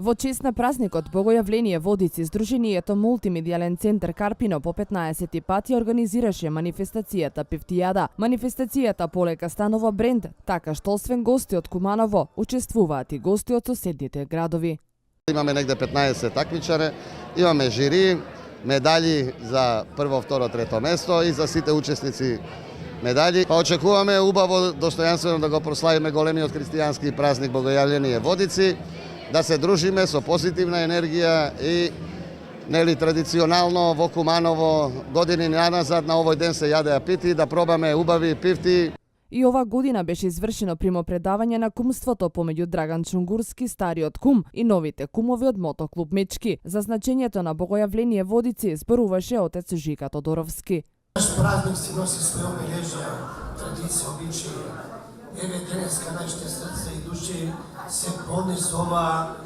Во чест на празникот Богојавление Водици, Сдруженијето Мултимедијален центар Карпино по 15 пат ја организираше манифестацијата Пифтијада. Манифестацијата полека станува бренд, така што освен гости од Куманово, учествуваат и гости од соседните градови. Имаме негде 15 такмичари, имаме жири, медали за прво, второ, трето место и за сите учесници медали. Па очекуваме убаво, достојанствено да го прославиме големиот христијански празник Богојавление Водици, да се дружиме со позитивна енергија и традиционално во Куманово години назад на овој ден се јадеа пити, да пробаме убави пифти. И ова година беше извршено примопредавање на кумството помеѓу Драган Чунгурски, стариот кум, и новите кумови од мотоклуб Мечки. За значењето на Богојавление Водици зборуваше отец Жика Тодоровски. Наш празник си носи своја обележја, традиција, обичаи. Еве денеска нашите срца и души се полни со ова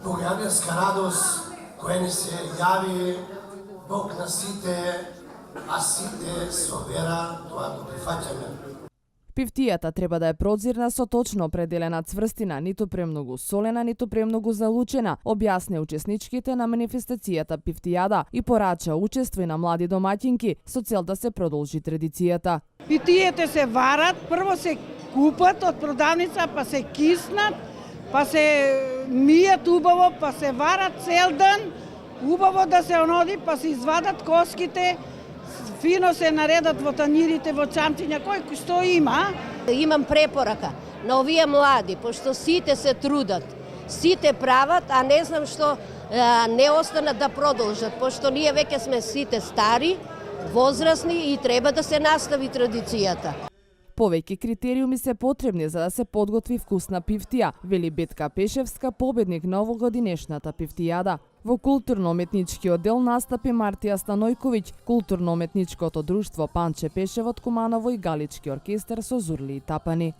богојавленска радост која ни се јави Бог на сите, а сите со вера тоа го прифаќаме. Пифтијата треба да е прозирна со точно определена цврстина, ниту премногу солена, ниту премногу залучена, објасни учесничките на манифестацијата Пифтијада и порача учество и на млади домаќинки со цел да се продолжи традицијата. Питијите се варат, прво се купат од продавница, па се киснат, па се мијат убаво, па се варат цел ден, убаво да се оноди, па се извадат коските, фино се наредат во танирите, во чамчиња, кој што има. Имам препорака на овие млади, пошто сите се трудат, сите прават, а не знам што не останат да продолжат, пошто ние веќе сме сите стари, возрастни и треба да се настави традицијата. Повеќе критериуми се потребни за да се подготви вкусна пифтија, вели Бетка Пешевска, победник на овогодинешната Пифтијада. Во културно-уметнички оддел настапи Мартија Станојковиќ, културно-уметничкото друштво Панче Пешев од Куманово и Галички оркестар со Зурли и Тапани.